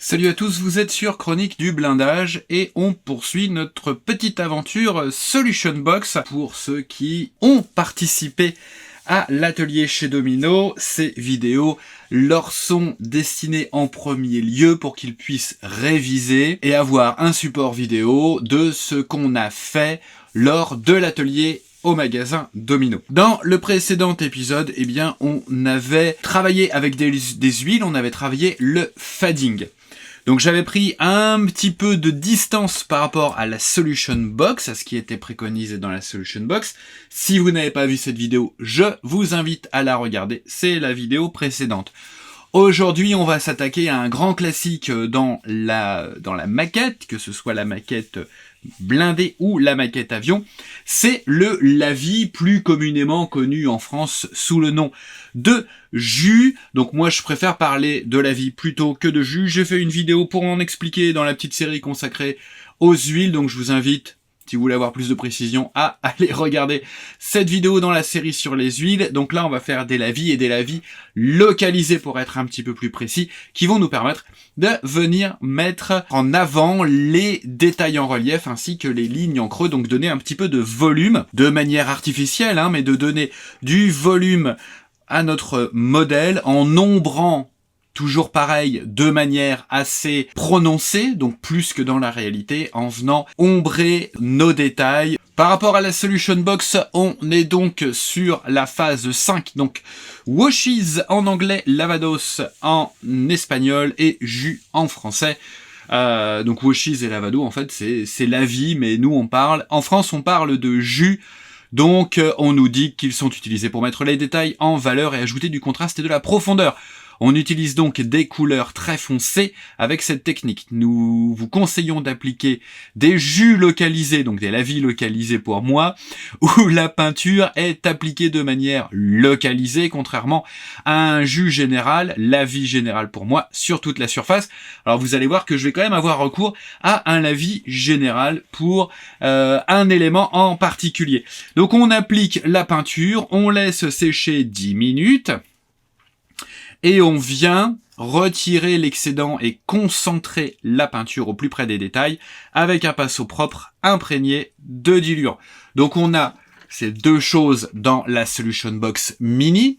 Salut à tous, vous êtes sur Chronique du blindage et on poursuit notre petite aventure Solution Box. Pour ceux qui ont participé à l'atelier chez Domino, ces vidéos leur sont destinées en premier lieu pour qu'ils puissent réviser et avoir un support vidéo de ce qu'on a fait lors de l'atelier au magasin Domino. Dans le précédent épisode, on avait travaillé avec des huiles, on avait travaillé le fading. Donc j'avais pris un petit peu de distance par rapport à la Solution Box, à ce qui était préconisé dans la Solution Box. Si vous n'avez pas vu cette vidéo, je vous invite à la regarder, c'est la vidéo précédente. Aujourd'hui, on va s'attaquer à un grand classique dans la maquette, que ce soit la maquette blindée ou la maquette avion, c'est le lavis, plus communément connu en France sous le nom de jus. Donc moi je préfère parler de lavis plutôt que de jus. J'ai fait une vidéo pour en expliquer dans la petite série consacrée aux huiles, donc je vous invite, si vous voulez avoir plus de précision, à aller regarder cette vidéo dans la série sur les huiles. Donc là, on va faire des lavis et des lavis localisés pour être un petit peu plus précis, qui vont nous permettre de venir mettre en avant les détails en relief ainsi que les lignes en creux, donc donner un petit peu de volume, de manière artificielle, mais de donner du volume à notre modèle en nombrant toujours pareil, de manière assez prononcée, donc plus que dans la réalité, en venant ombrer nos détails. Par rapport à la Solution Box, on est donc sur la phase 5, donc washes en anglais, lavados en espagnol et jus en français. Donc washes et lavado, en fait, c'est lavis, mais nous on parle, en France on parle de jus. Donc on nous dit qu'ils sont utilisés pour mettre les détails en valeur et ajouter du contraste et de la profondeur. On utilise donc des couleurs très foncées avec cette technique. Nous vous conseillons d'appliquer des jus localisés, donc des lavis localisés pour moi, où la peinture est appliquée de manière localisée, contrairement à un jus général, lavis général pour moi, sur toute la surface. Alors vous allez voir que je vais quand même avoir recours à un lavis général pour un élément en particulier. Donc on applique la peinture, on laisse sécher 10 minutes, et on vient retirer l'excédent et concentrer la peinture au plus près des détails avec un pinceau propre imprégné de diluant. Donc on a ces deux choses dans la Solution Box Mini.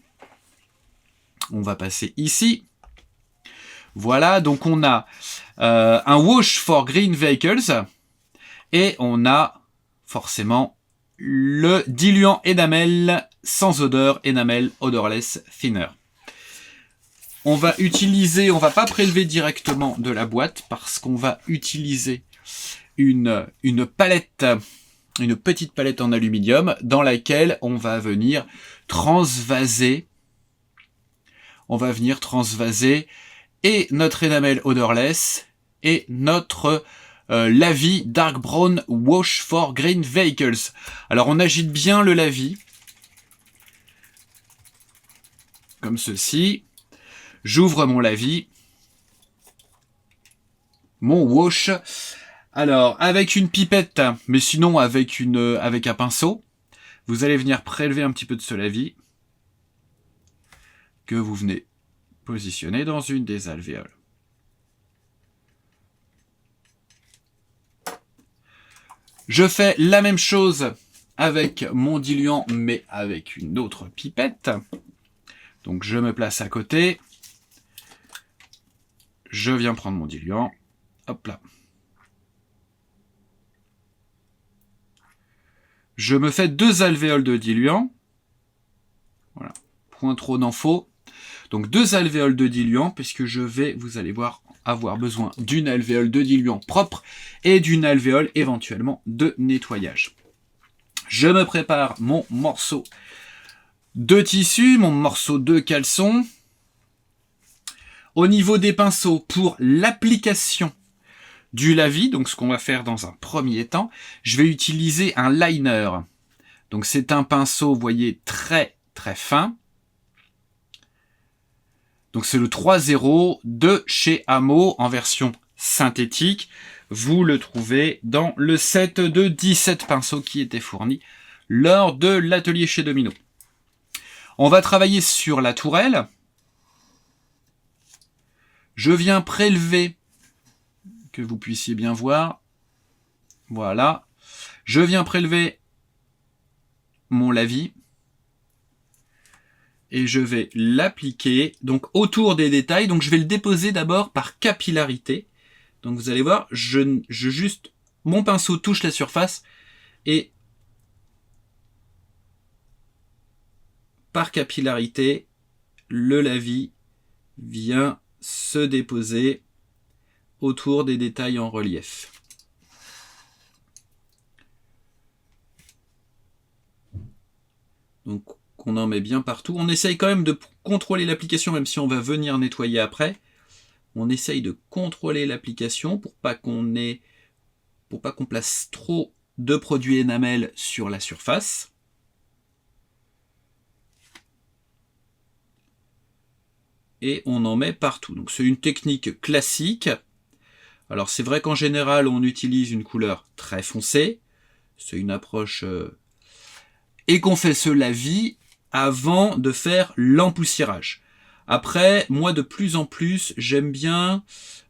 On va passer ici. Voilà, donc on a un wash for green vehicles et on a forcément le diluant enamel sans odeur, enamel odorless thinner. On va pas prélever directement de la boîte parce qu'on va utiliser une palette, une petite palette en aluminium dans laquelle on va venir transvaser. Et notre enamel odorless et notre lavis dark brown wash for green vehicles. Alors on agite bien le lavis comme ceci. J'ouvre mon lavis, mon wash. Alors, avec une pipette, mais sinon avec un pinceau, vous allez venir prélever un petit peu de ce lavis que vous venez positionner dans une des alvéoles. Je fais la même chose avec mon diluant, mais avec une autre pipette. Donc, je me place à côté. Je viens prendre mon diluant, hop là. Je me fais 2 alvéoles de diluant. Voilà, point trop n'en faut. Donc 2 alvéoles de diluant, puisque vous allez voir, avoir besoin d'une alvéole de diluant propre et d'une alvéole éventuellement de nettoyage. Je me prépare mon morceau de tissu, mon morceau de caleçon. Au niveau des pinceaux, pour l'application du lavis, donc ce qu'on va faire dans un premier temps, je vais utiliser un liner. Donc c'est un pinceau, vous voyez, très très fin. Donc c'est le 3.0 de chez Hamo en version synthétique. Vous le trouvez dans le set de 17 pinceaux qui était fourni lors de l'atelier chez Domino. On va travailler sur la tourelle. Je viens prélever que vous puissiez bien voir. Voilà. Je viens prélever mon lavis et je vais l'appliquer donc autour des détails. Donc je vais le déposer d'abord par capillarité. Donc vous allez voir, juste mon pinceau touche la surface et par capillarité, le lavis vient se déposer autour des détails en relief. Donc on en met bien partout. On essaye quand même de contrôler l'application, même si on va venir nettoyer après. On essaye de contrôler l'application pour pas qu'on place trop de produits énamel sur la surface. Et on en met partout. Donc c'est une technique classique. Alors c'est vrai qu'en général on utilise une couleur très foncée. C'est une approche... et qu'on fait ce lavis avant de faire l'empoussiérage. Après, moi de plus en plus, j'aime bien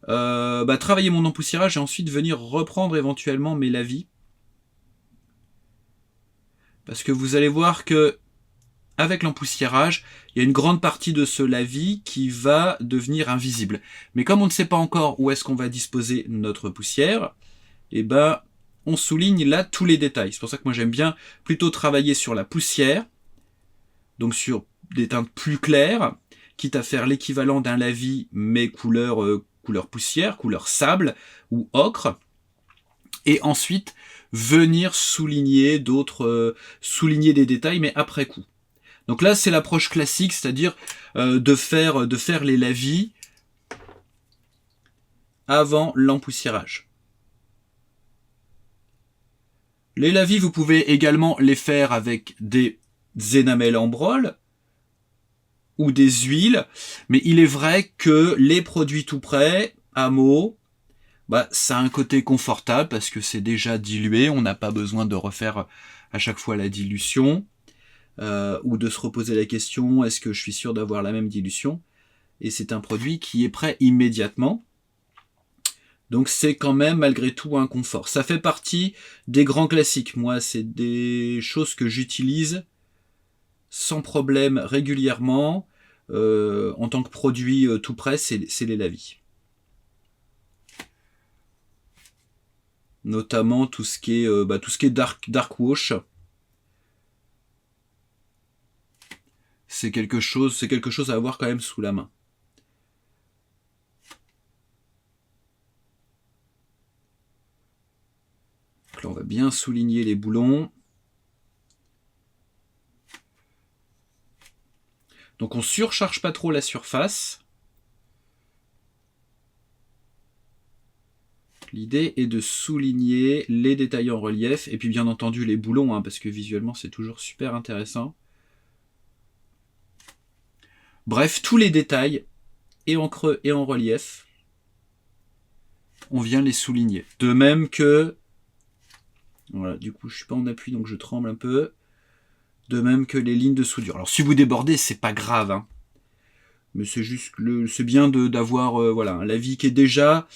travailler mon empoussiérage et ensuite venir reprendre éventuellement mes lavis. Parce que vous allez voir que avec l'empoussiérage, il y a une grande partie de ce lavis qui va devenir invisible. Mais comme on ne sait pas encore où est-ce qu'on va disposer notre poussière, on souligne là tous les détails. C'est pour ça que moi j'aime bien plutôt travailler sur la poussière, donc sur des teintes plus claires, quitte à faire l'équivalent d'un lavis, mais couleur poussière, couleur sable ou ocre, et ensuite venir souligner souligner des détails, mais après coup. Donc là, c'est l'approche classique, c'est-à-dire de faire les lavis avant l'empoussiérage. Les lavis, vous pouvez également les faire avec des énamels en brol ou des huiles, mais il est vrai que les produits tout prêts, Amo, ça a un côté confortable parce que c'est déjà dilué, on n'a pas besoin de refaire à chaque fois la dilution. Ou de se reposer la question, est-ce que je suis sûr d'avoir la même dilution? Et c'est un produit qui est prêt immédiatement. Donc c'est quand même malgré tout un confort. Ça fait partie des grands classiques. Moi, c'est des choses que j'utilise sans problème régulièrement. En tant que produit tout prêt, c'est les lavis. Notamment tout ce qui est dark wash. C'est quelque chose à avoir quand même sous la main. Donc là, on va bien souligner les boulons. Donc on surcharge pas trop la surface. L'idée est de souligner les détails en relief et puis bien entendu les boulons, parce que visuellement c'est toujours super intéressant. Bref, tous les détails, et en creux et en relief, on vient les souligner. De même que... Voilà, du coup je suis pas en appui donc je tremble un peu. De même que les lignes de soudure. Alors si vous débordez, c'est pas grave, mais c'est juste c'est bien d'avoir un lavis qui est déjà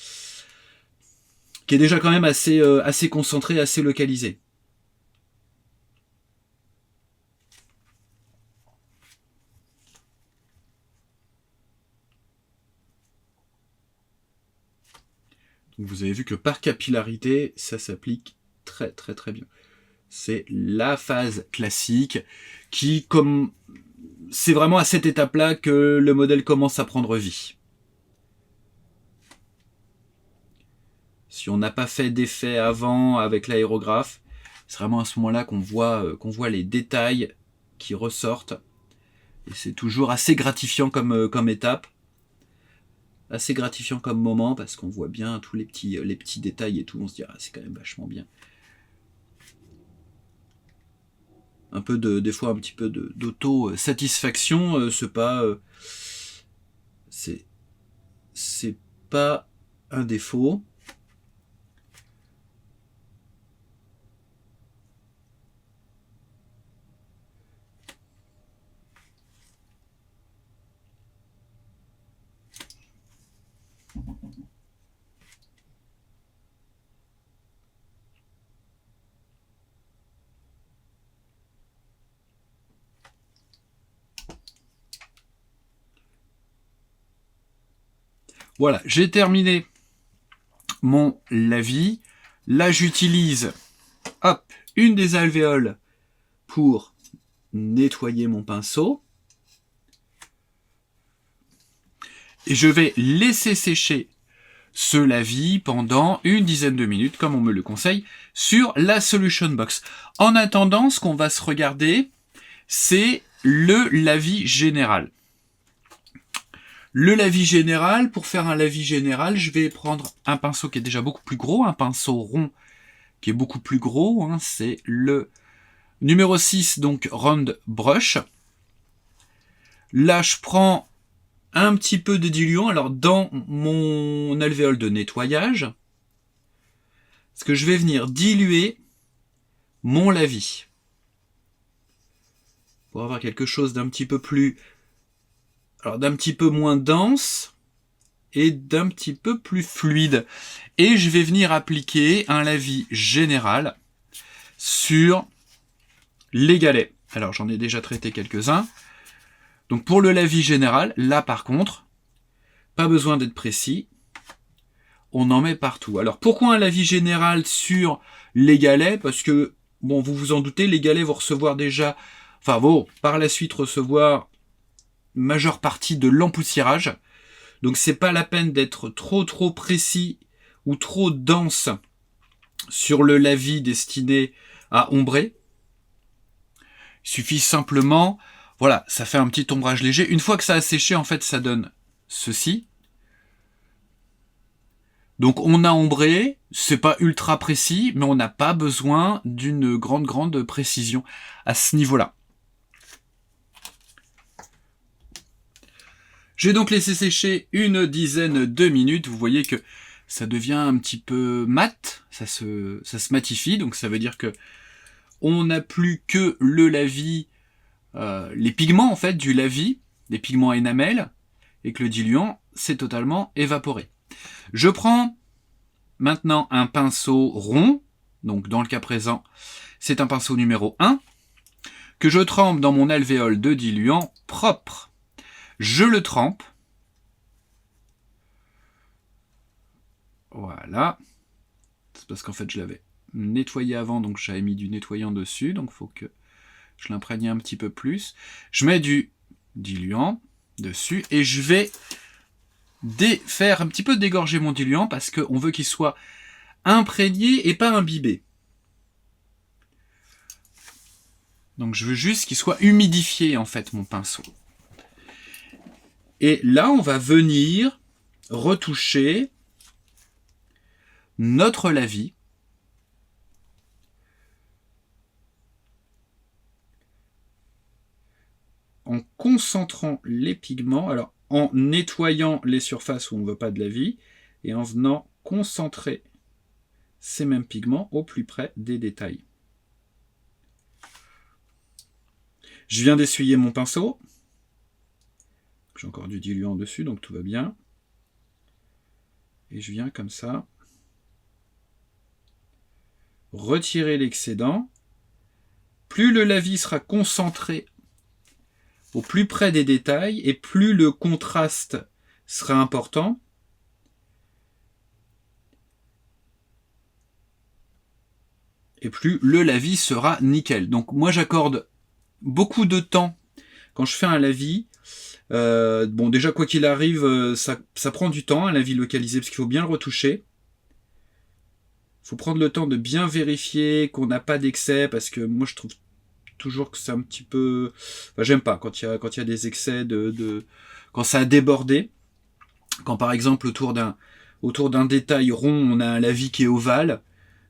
quand même assez concentré, assez localisé. Donc vous avez vu que par capillarité, ça s'applique très très très bien. C'est la phase classique qui, comme c'est vraiment à cette étape-là que le modèle commence à prendre vie. Si on n'a pas fait d'effet avant avec l'aérographe, c'est vraiment à ce moment-là qu'on voit les détails qui ressortent. Et c'est toujours assez gratifiant comme étape. Assez gratifiant comme moment parce qu'on voit bien tous les petits détails et tout. On se dit, c'est quand même vachement bien. Des fois un petit peu d'auto-satisfaction, c'est pas un défaut. Voilà, j'ai terminé mon lavis. Là, j'utilise, hop, une des alvéoles pour nettoyer mon pinceau. Et je vais laisser sécher ce lavis pendant une dizaine de minutes, comme on me le conseille, sur la Solution Box. En attendant, ce qu'on va se regarder, c'est le lavis général. Le lavis général, pour faire un lavis général, je vais prendre un pinceau qui est déjà beaucoup plus gros, un pinceau rond qui est beaucoup plus gros, hein, c'est le numéro 6, donc Round Brush. Là, je prends un petit peu de diluant, alors dans mon alvéole de nettoyage, parce que je vais venir diluer mon lavis pour avoir quelque chose d'un petit peu plus, alors d'un petit peu moins dense et d'un petit peu plus fluide. Et je vais venir appliquer un lavis général sur les galets. Alors j'en ai déjà traité quelques-uns. Donc pour le lavis général, là par contre, pas besoin d'être précis, on en met partout. Alors pourquoi un lavis général sur les galets? Parce que, bon, vous vous en doutez, les galets vont recevoir déjà, enfin vont par la suite recevoir majeure partie de l'empoussiérage. Donc c'est pas la peine d'être trop précis ou trop dense sur le lavis destiné à ombrer. Il suffit simplement, voilà, ça fait un petit ombrage léger. Une fois que ça a séché, en fait, ça donne ceci. Donc on a ombré, c'est pas ultra précis, mais on n'a pas besoin d'une grande précision à ce niveau-là. J'ai donc laissé sécher une dizaine de minutes. Vous voyez que ça devient un petit peu mat, ça se matifie, donc ça veut dire que on n'a plus que le lavis, les pigments en fait du lavis, les pigments énamel, et que le diluant s'est totalement évaporé. Je prends maintenant un pinceau rond, donc dans le cas présent, c'est un pinceau numéro 1, que je trempe dans mon alvéole de diluant propre. Je le trempe. Voilà. C'est parce qu'en fait je l'avais nettoyé avant, donc j'avais mis du nettoyant dessus, donc il faut que je l'imprègne un petit peu plus. Je mets du diluant dessus et je vais faire un petit peu dégorger mon diluant parce qu'on veut qu'il soit imprégné et pas imbibé. Donc je veux juste qu'il soit humidifié en fait mon pinceau. Et là on va venir retoucher notre lavis en concentrant les pigments, alors en nettoyant les surfaces où on ne veut pas de lavis et en venant concentrer ces mêmes pigments au plus près des détails. Je viens d'essuyer mon pinceau. J'ai encore du diluant dessus, donc tout va bien. Et je viens comme ça retirer l'excédent. Plus le lavis sera concentré au plus près des détails et plus le contraste sera important. Et plus le lavis sera nickel. Donc moi j'accorde beaucoup de temps quand je fais un lavis. Bon déjà quoi qu'il arrive, ça prend du temps un lavis localisé parce qu'il faut bien le retoucher. Il faut prendre le temps de bien vérifier qu'on n'a pas d'excès parce que moi je trouve toujours que c'est un petit peu... Enfin, j'aime pas quand il y a des excès quand ça a débordé. Quand par exemple autour d'un détail rond, on a un lavis qui est ovale.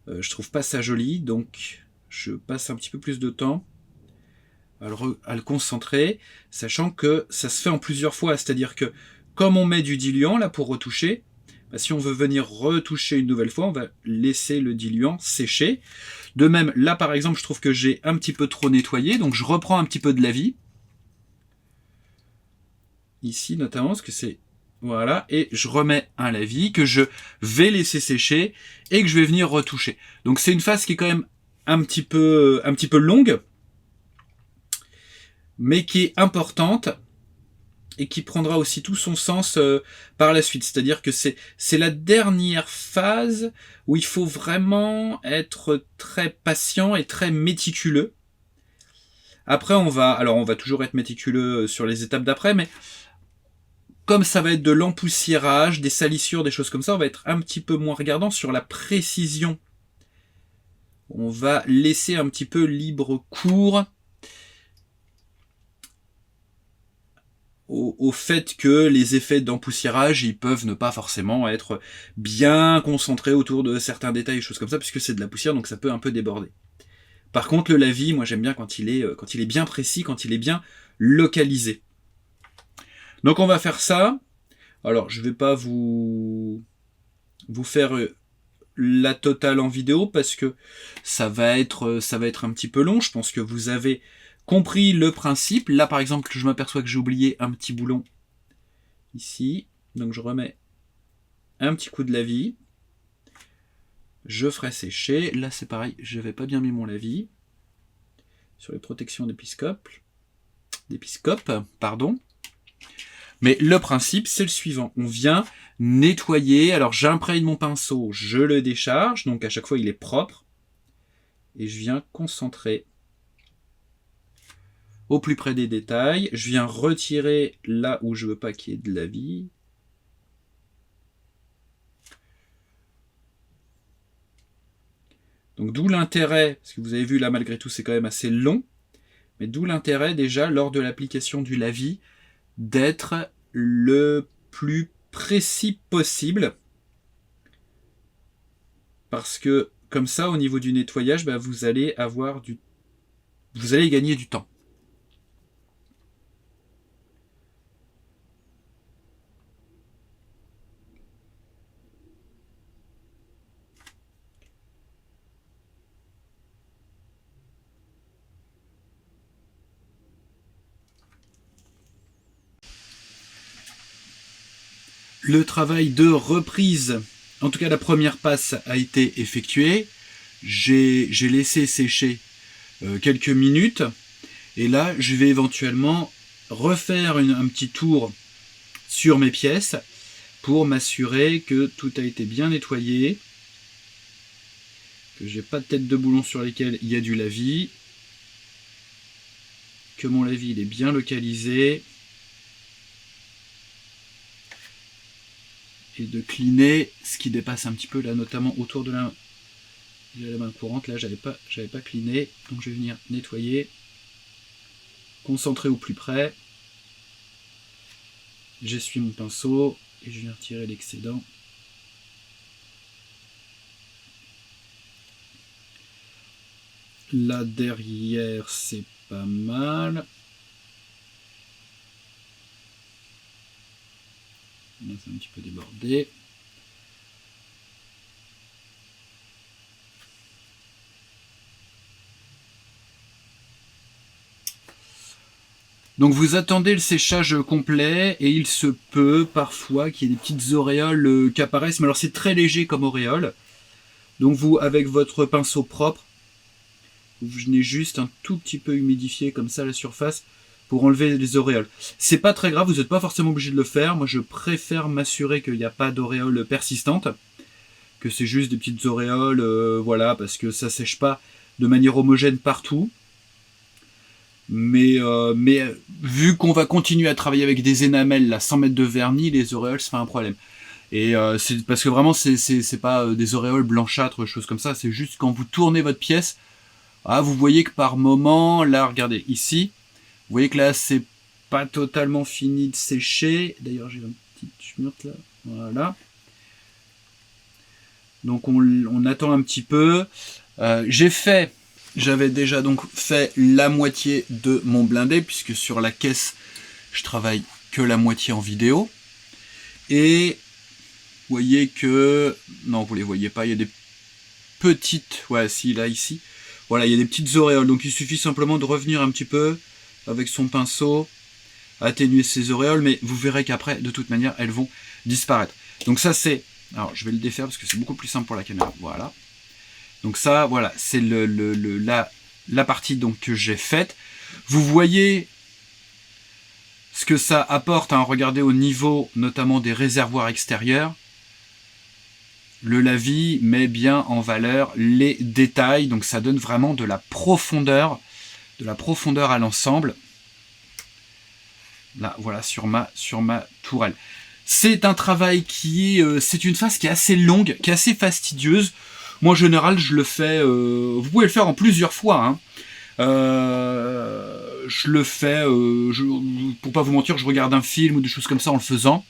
Je trouve pas ça joli, donc je passe un petit peu plus de temps à le concentrer, sachant que ça se fait en plusieurs fois. C'est-à-dire que comme on met du diluant là pour retoucher, bah, si on veut venir retoucher une nouvelle fois, on va laisser le diluant sécher. De même, là par exemple, je trouve que j'ai un petit peu trop nettoyé, donc je reprends un petit peu de lavis. Ici notamment, parce que c'est... Voilà, et je remets un lavis que je vais laisser sécher et que je vais venir retoucher. Donc c'est une phase qui est quand même un petit peu longue, mais qui est importante et qui prendra aussi tout son sens par la suite. C'est-à-dire que c'est la dernière phase où il faut vraiment être très patient et très méticuleux. Après, on va toujours être méticuleux sur les étapes d'après, mais comme ça va être de l'empoussiérage, des salissures, des choses comme ça, on va être un petit peu moins regardant sur la précision. On va laisser un petit peu libre cours au fait que les effets d'empoussiérage, ils peuvent ne pas forcément être bien concentrés autour de certains détails et choses comme ça, puisque c'est de la poussière, donc ça peut un peu déborder. Par contre, le lavis, moi j'aime bien quand il est bien précis, quand il est bien localisé. Donc on va faire ça. Alors je vais pas vous faire la totale en vidéo parce que ça va être un petit peu long. Je pense que vous avez compris le principe. Là par exemple, je m'aperçois que j'ai oublié un petit boulon ici. Donc je remets un petit coup de lavis. Je ferai sécher. Là c'est pareil, je n'avais pas bien mis mon lavis. Sur les protections d'épiscope. Mais le principe, c'est le suivant. On vient nettoyer. Alors, j'imprègne mon pinceau, je le décharge. Donc, à chaque fois, il est propre. Et je viens concentrer au plus près des détails. Je viens retirer là où je veux pas qu'il y ait de lavis. Donc, d'où l'intérêt, parce que vous avez vu là, malgré tout, c'est quand même assez long. Mais d'où l'intérêt, déjà, lors de l'application du lavis, d'être le plus précis possible. Parce que comme ça, au niveau du nettoyage, vous allez gagner du temps. Le travail de reprise, en tout cas la première passe a été effectuée. J'ai laissé sécher quelques minutes. Et là, je vais éventuellement refaire un petit tour sur mes pièces pour m'assurer que tout a été bien nettoyé, que j'ai pas de tête de boulon sur lesquelles il y a du lavis, que mon lavis il est bien localisé, et de cleaner ce qui dépasse un petit peu là, notamment autour de la main courante. Là, j'avais pas cleané, donc je vais venir nettoyer, concentrer au plus près. J'essuie mon pinceau et je viens retirer l'excédent. Là derrière, c'est pas mal. Là, c'est un petit peu débordé. Donc vous attendez le séchage complet et il se peut parfois qu'il y ait des petites auréoles qui apparaissent, mais alors c'est très léger comme auréole. Donc vous, avec votre pinceau propre, vous venez juste un tout petit peu humidifier comme ça la surface pour enlever les auréoles. C'est pas très grave, vous n'êtes pas forcément obligé de le faire. Moi je préfère m'assurer qu'il n'y a pas d'auréoles persistantes, que c'est juste des petites auréoles, voilà, parce que ça sèche pas de manière homogène partout. Mais vu qu'on va continuer à travailler avec des énamels là, sans mettre de vernis, les auréoles c'est pas un problème. Et c'est parce que vraiment c'est pas des auréoles blanchâtres, choses comme ça. C'est juste quand vous tournez votre pièce, vous voyez que par moment, là regardez ici, vous voyez que là c'est pas totalement fini de sécher. D'ailleurs j'ai une petite chmurte là, voilà. Donc on attend un petit peu. J'avais déjà donc fait la moitié de mon blindé, puisque sur la caisse, je travaille que la moitié en vidéo. Et vous voyez que... Non, vous les voyez pas, il y a des petites... Ouais, si, là, ici. Voilà, il y a des petites auréoles. Donc il suffit simplement de revenir un petit peu avec son pinceau, atténuer ces auréoles, mais vous verrez qu'après, de toute manière, elles vont disparaître. Donc ça, c'est... Alors, je vais le défaire parce que c'est beaucoup plus simple pour la caméra. Voilà. Donc ça, voilà, c'est la partie donc que j'ai faite. Vous voyez ce que ça apporte, hein, regardez au niveau notamment des réservoirs extérieurs. Le Lavi met bien en valeur les détails, donc ça donne vraiment de la profondeur à l'ensemble. Là, voilà, sur ma tourelle. C'est un travail c'est une phase qui est assez longue, qui est assez fastidieuse. Moi, en général, je le fais, vous pouvez le faire en plusieurs fois, hein. Je le fais, pour pas vous mentir, je regarde un film ou des choses comme ça en le faisant.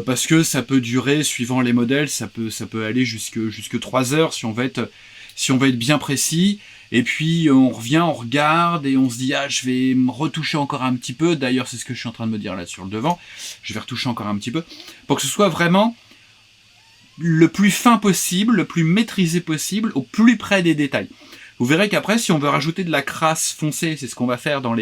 Parce que ça peut durer, suivant les modèles, ça peut aller jusque 3 heures si on va être bien précis. Et puis on revient, on regarde et on se dit je vais me retoucher encore un petit peu. D'ailleurs, c'est ce que je suis en train de me dire là sur le devant. Je vais retoucher encore un petit peu pour que ce soit vraiment le plus fin possible, le plus maîtrisé possible, au plus près des détails. Vous verrez qu'après, si on veut rajouter de la crasse foncée, c'est ce qu'on va faire dans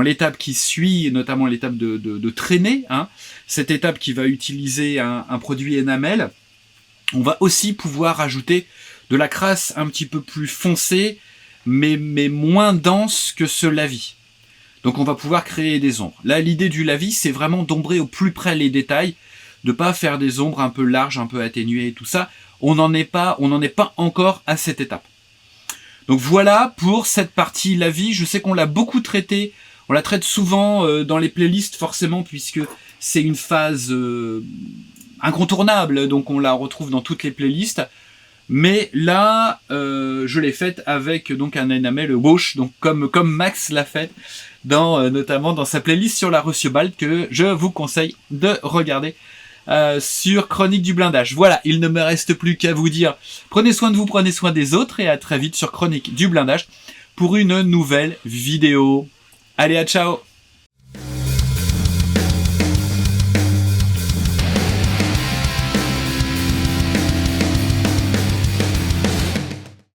l'étape qui suit, notamment l'étape de traîner, hein, cette étape qui va utiliser un produit énamel, on va aussi pouvoir rajouter de la crasse un petit peu plus foncée, mais moins dense que ce Lavi. Donc on va pouvoir créer des ombres. Là, l'idée du Lavi, c'est vraiment d'ombrer au plus près les détails, de pas faire des ombres un peu larges, un peu atténuées et tout ça. On n'en est pas encore à cette étape. Donc voilà pour cette partie Lavi. Je sais qu'on l'a beaucoup traité. On la traite souvent dans les playlists forcément puisque c'est une phase incontournable. Donc on la retrouve dans toutes les playlists. Mais là, je l'ai faite avec donc un enamel wash, donc comme Max l'a fait notamment dans sa playlist sur la Russiobald que je vous conseille de regarder sur Chronique du blindage. Voilà, il ne me reste plus qu'à vous dire prenez soin de vous, prenez soin des autres et à très vite sur Chronique du blindage pour une nouvelle vidéo. Allez, à ciao!